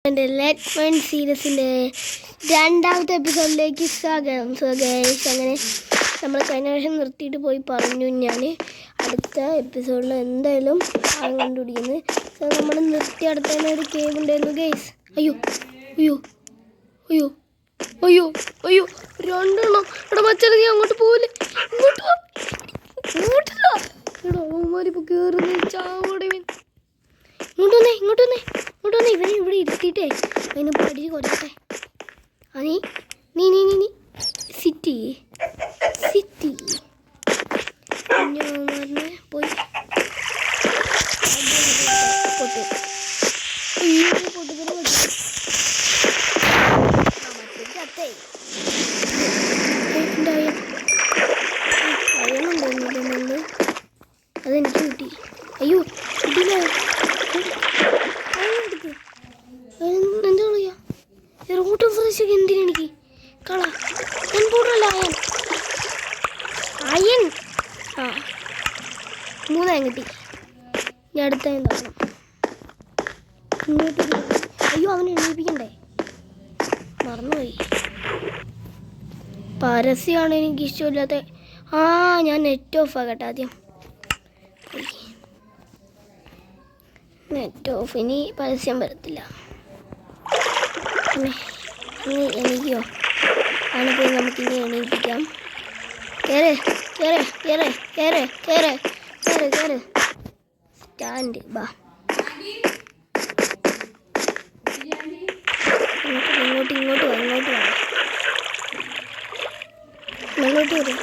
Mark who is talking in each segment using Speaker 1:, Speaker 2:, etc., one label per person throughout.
Speaker 1: എൻ്റെ let front സീരീസിൻ്റെ രണ്ടാമത്തെ എപ്പിസോഡിലേക്ക് സ്വാഗതം. സോ ഗൈസ്, അങ്ങനെ നമ്മൾ കഴിഞ്ഞ പ്രാവശ്യം നിർത്തിയിട്ട് പോയി പറഞ്ഞു ഞാൻ അടുത്ത എപ്പിസോഡിൽ എന്തായാലും ആൾ കണ്ടുപിടിക്കുന്നത്. സോ നമ്മൾ നിർത്തി അടുത്ത തന്നെ ഒരു കേവ് ഉണ്ടായിരുന്നു ഗൈസ്. അയ്യോ അയ്യോ അയ്യോ അയ്യോ അയ്യോ രണ്ടെണ്ണം. ഇവിടെ മച്ചാൽ നീ അങ്ങോട്ട് പോവില്ലേ? ഇവിടെ അവന്മാരിപ്പോൾ കയറുന്ന ചാവോടെ. ഇങ്ങോട്ട് വന്നേ ഇവനെ ഇവിടെ ഇരുത്തിയിട്ടേ അതിന് പഠിച്ച് കൊല്ലട്ടെ. ആ നീ സിറ്റി പറഞ്ഞ് പോയി അയനുണ്ടായിരുന്നില്ല. അതെനിക്ക് കിട്ടി. അയ്യോ കിട്ടിയില്ല. എന്താ പറയാ, റൂട്ട് ഫ്രഷ് എന്തിനെനിക്ക് കള എൻപൂട്ടല്ല അയൻ. ആ 3 കിട്ടി. ഞാൻ അടുത്ത എന്താക്കണം ഇങ്ങോട്ട്. അയ്യോ അവനെ എണീപ്പിക്കണ്ടേ, മറന്നുപോയി. പരസ്യമാണ് എനിക്കിഷ്ടമില്ലാത്ത. ഞാൻ നെറ്റ് ഓഫ് ആകട്ടെ ആദ്യം. നെറ്റ് ഓഫ്, ഇനി പരസ്യം വരത്തില്ല. എണീക്കോ? ആണെങ്കിൽ നമുക്കിനി എണീപ്പിക്കാം. കയറ് സ്റ്റാൻഡ് ബാ. ഇങ്ങോട്ട് വരും.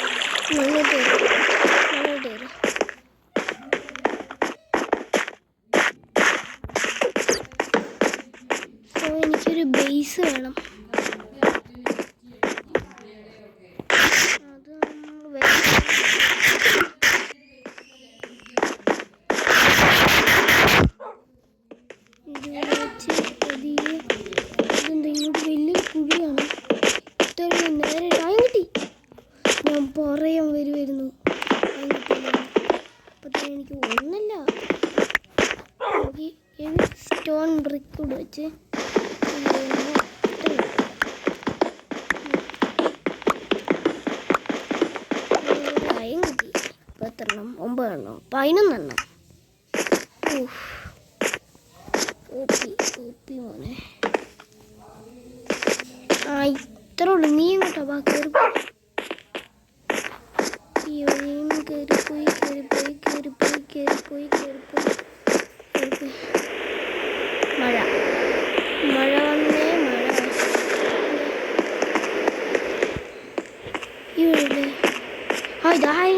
Speaker 1: എനിക്കൊരു ബേസ് വേണം. ഇങ്ങോട്ട് വലിയ കുഴിയാണ്. ഇത്രയും നേരെ ടൈം കിട്ടി. ഞാൻ പറയാൻ വരുമായിരുന്നു. അപ്പത്തന്നെ എനിക്ക് ഒന്നല്ല, സ്റ്റോൺ ബ്രിക്ക് കൂടെ വെച്ച് ടൈം കിട്ടി. 10 എണ്ണം 9 എണ്ണം 11 എണ്ണം. ഓപ്പി മോനെ. ഇത്ര ഉള്ളു. നീ എങ്ങോട്ടാ? ബാ കയറിപ്പോയി. മഴ വന്നേ. ഇവിടെ ഇതായി.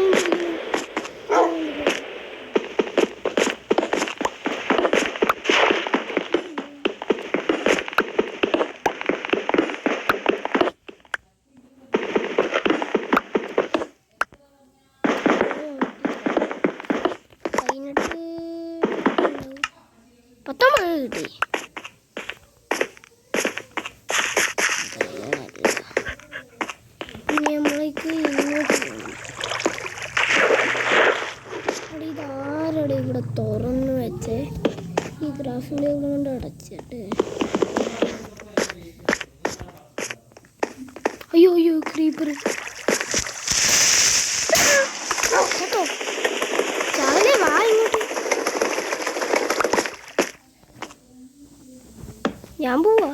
Speaker 1: കിട്ടി. നമ്മളേക്ക് ഇങ്ങോട്ട് പോകണം. ഇതാരടെ ഇവിടെ തുറന്ന് വെച്ചേ? ഈ ഗ്രാഫിൻ്റെ കൊണ്ട് അടച്ചിട്ട്. അയ്യോ ക്രീപ്പർ കേട്ടോ. ചാലേ വാ ഇങ്ങോട്ട്. ഞാൻ പോവാ.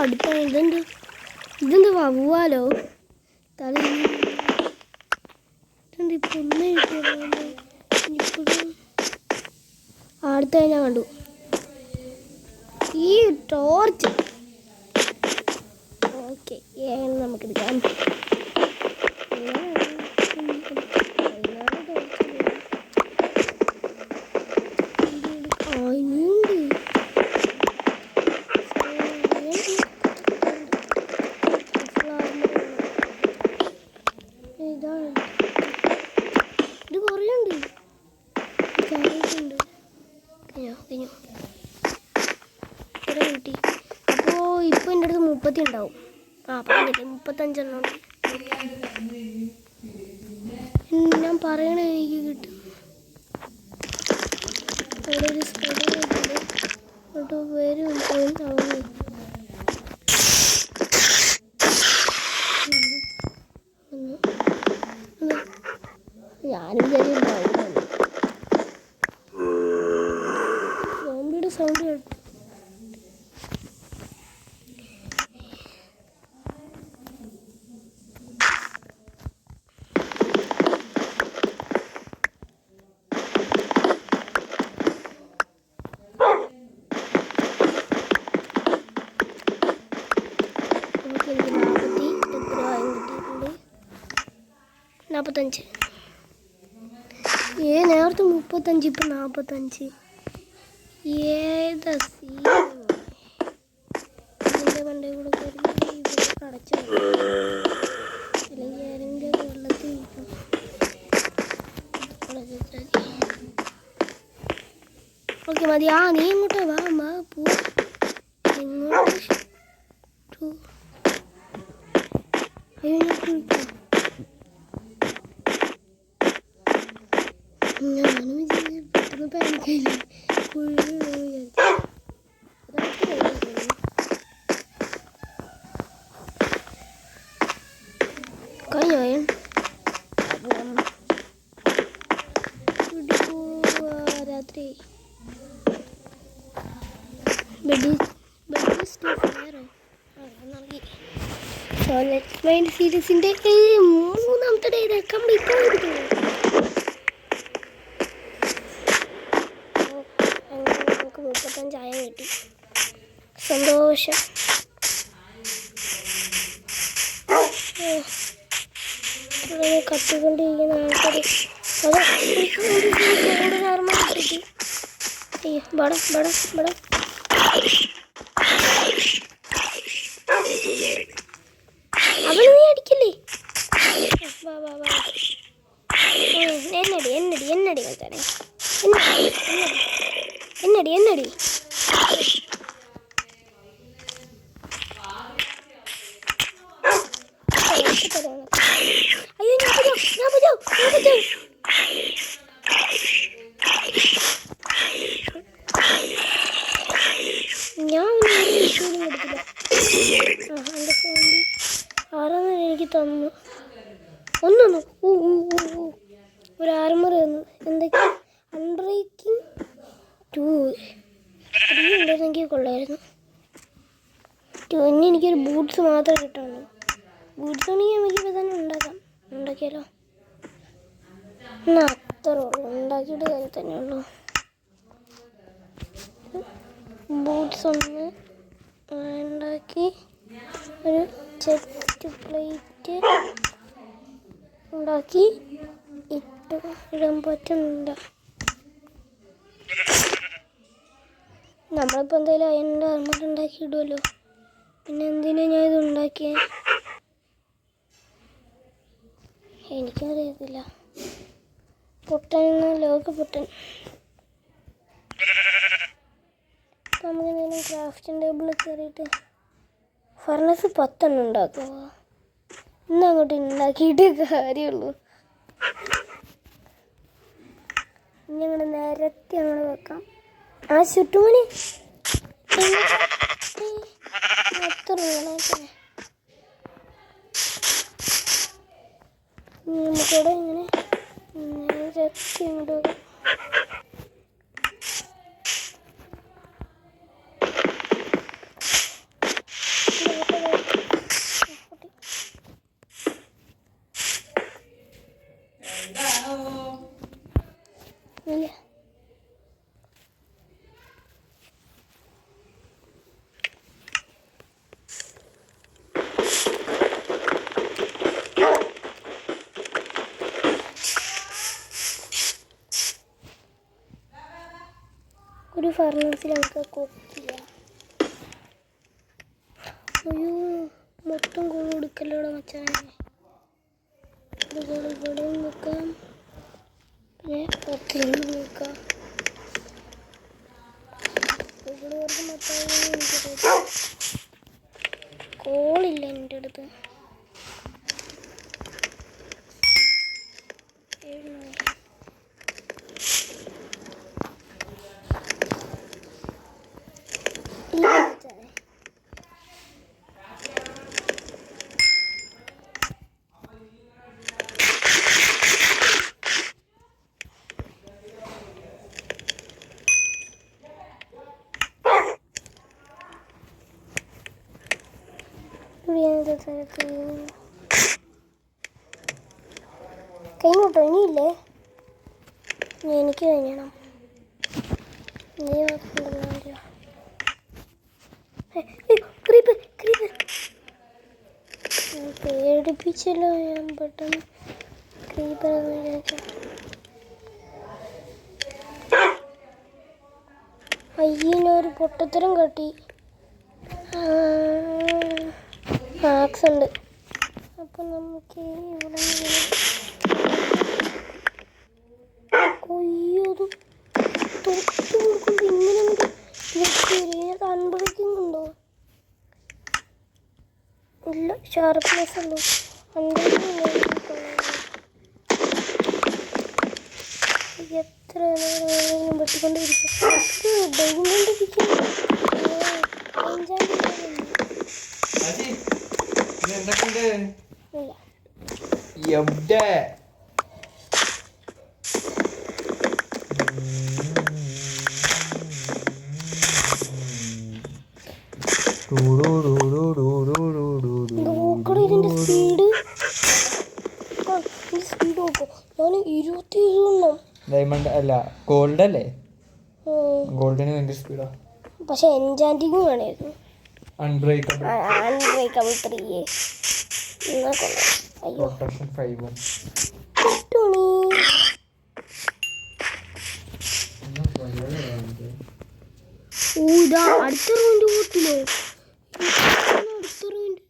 Speaker 1: അടുത്ത ഇതെന്ത് വവ്വാലോ തല. പൊന്നെ അടുത്ത ഞാൻ കണ്ടു ഈ ടോർച്ച്. ഓക്കെ, നമുക്കെടുക്കാം. ഇത് കുറേയുണ്ട്. ഇത്ര കിട്ടി. അപ്പോൾ ഇപ്പോൾ എൻ്റെ അടുത്ത് 30 ഉണ്ടാവും. 35 എണ്ണം ഉണ്ട്. പറയണേ എനിക്ക് കിട്ടും. അവിടെ ഒരു സ്പെഡ് കേട്ടോ വരും തവണ. ഞാനും സോംബിയുടെ സൗണ്ട് കേട്ടു. എനിക്ക് 45. നേരത്തെ 35, ഇപ്പം 45. ഏതാ ഇതിൻ്റെ പണ്ടേ കൂടെ കയറി ഇവിടെ കടച്ചു അല്ലെങ്കിൽ ആരെങ്കിലും വെള്ളത്തിൽ ഓക്കെ മതി. നീ ഇങ്ങോട്ട് വാ പോ ഇങ്ങോട്ട്. അയ്യോ ഞാനും പെട്ടെന്ന് പാനിക്കായില്ല. കഴിഞ്ഞോ രാത്രി സീരീസിന്റെ 3-ാമത്തെ ഡേ കംപ്ലീറ്റ് ആയിരിക്കുന്നു. നമുക്ക് 35 കിട്ടി. സന്തോഷം. കത്തിക്കൊണ്ടിരിക്കുന്ന ആൾക്കാർ ബടം ബടം ബടം. അവന് നീ അടിക്കല്ലേ? വാ വാ വാ. എന്നടി കളിച്ചാനെ. എന്നടി അയ്യോ ഞാൻ പറ്റോ. ഞാൻ എടുത്തില്ല. എൻ്റെ ഫോണിൽ ആരാന്ന് എനിക്ക് തന്നു. ഒന്നു ഒരു ആർമർ തന്നു. എന്തൊക്കെ അൺബ്രേക്കിംഗ് 2 ഉണ്ടായിരുന്നെങ്കിൽ കൊള്ളായിരുന്നു. 2 എനിക്കൊരു ബൂട്ട്സ് മാത്രമേ കിട്ടുള്ളൂ. ബൂട്ട്സ് ആണെങ്കിൽ നമുക്കിപ്പോൾ തന്നെ ഉണ്ടാക്കിയാലോ. എന്നാൽ അത്ര ഉള്ളൂ, ഉണ്ടാക്കിയിട്ട് കാര്യം തന്നെ ഉള്ളൂ. ബൂട്ട്സ് ഒന്ന് ഉണ്ടാക്കി ഒരു ചെസ്റ്റ് പ്ലേറ്റ് ഉണ്ടാക്കി ഇടാൻ പറ്റുന്നുണ്ട്. നമ്മളിപ്പോൾ എന്തായാലും അതിൻ്റെ ആർമർ ഉണ്ടാക്കി ഇടുമല്ലോ. പിന്നെ എന്തിനാ ഞാൻ ഇത് ഉണ്ടാക്കിയത് എനിക്കറിയത്തില്ല. പൊട്ടൻ ലോക പൊട്ടൻ. അപ്പം നമുക്ക് എന്തെങ്കിലും ക്രാഫ്റ്റിംഗ് ടേബിളിൽ കയറിയിട്ട് ഫർണസ് 10 ഉണ്ടാക്കുക. ഇന്ന് അങ്ങോട്ട് ഉണ്ടാക്കിയിട്ട് കാര്യമുള്ളൂ. ഇനി അങ്ങോട്ട് നിരത്തി അങ്ങോട്ട് വെക്കാം. ചുറ്റുമണി അത്ര നമുക്കിവിടെ ഇങ്ങനെ നിരത്തി അങ്ങോട്ട് വെക്കാം. ഒരു ഫർണസിൽ നമുക്ക് കുക്ക് ചെയ്യാം. അയ്യോ മൊത്തം കോഴി കൊടുക്കല്ലോടെ മച്ചാനെ. ഇവിടെയും വെക്കാം, പിന്നെ പുറത്തേക്ക് വെക്കാം. ഇവിടെ കുറച്ച് മൊത്തം കോളില്ല എൻ്റെ അടുത്ത്. 7 കഴിഞ്ഞോട്ടോ, ഇനിയില്ലേ? എനിക്ക് കഴിയണം. നീ പേടിപ്പിച്ചല്ലോ ഞാൻ പെട്ടെന്ന്. ക്രീപ്പർ അയ്യനൊരു പൊട്ടത്തരം കാട്ടി. മാക്സ് ഉണ്ട്. അപ്പം നമുക്ക് ഇവിടെ കൊയ്യത് തൊട്ട് കൊടുക്കുമ്പോൾ ഇങ്ങനെ അൺബ്രേക്കിംഗ് ഇല്ല, ഷാർപ്പ്നെസ് ഉള്ളൂ. എത്ര നേരം വെട്ടിക്കൊണ്ടിരിക്കും. ഇതിന്റെ സ്പീഡ് നോക്കോ, ഞാൻ 27
Speaker 2: ഡയമണ്ട് അല്ല, ഗോൾഡ് അല്ലേ? ഗോൾഡിന് ഭയങ്കര സ്പീഡാ.
Speaker 1: പക്ഷെ എൻചാന്റിങ്ങും വേണമായിരുന്നു.
Speaker 2: അൺബ്രേക്കബിൾ
Speaker 1: 3 അയ്യോ
Speaker 2: പ്രൊട്ടക്ഷൻ 5
Speaker 1: ഇതാ അടുത്ത റൗണ്ട് പോട്ടില്ലോ. അടുത്ത റൗണ്ട്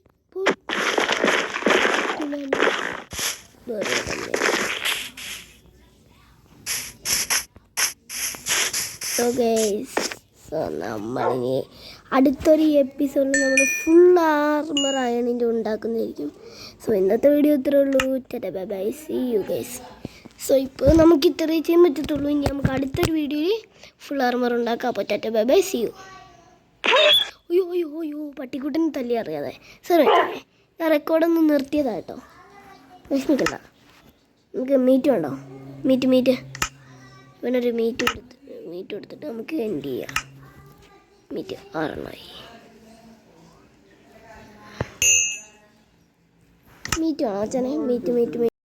Speaker 1: നമ്മളിനി അടുത്തൊരു എപ്പിസോഡിൽ നമ്മൾ ഫുൾ ആർമർ അയണിൻ്റെ ഉണ്ടാക്കുന്നതായിരിക്കും. സോ ഇന്നത്തെ വീഡിയോ ഇത്രേ ഉള്ളൂ. Bye bye, see you guys. So ഇപ്പോൾ നമുക്ക് ഇത്രയും ചെയ്യാൻ പറ്റത്തുള്ളൂ. ഇനി നമുക്ക് അടുത്തൊരു വീഡിയോയിൽ ഫുൾ ആർമർ ഉണ്ടാക്കാം. അപ്പോൾ ബൈ ബൈ, സീ യു. അയ്യോ അയ്യോ അയ്യോ, പട്ടിക്കുട്ടനെ തല്ലി അറിയാതെ. സോറി, ഞാൻ റെക്കോർഡൊന്ന് നിർത്തിയതാണ് കേട്ടോ. വിഷമിക്കണ്ട. നമുക്ക് മീറ്റ് വേണ്ടോ? മീറ്റ് ഇവനൊരു മീറ്റ് കൊടുത്തിട്ട് നമുക്ക് എൻഡ് ചെയ്യാം. മീറ്റ് 6 മീറ്റ് വേണോ അച്ഛനെ? മീറ്റ്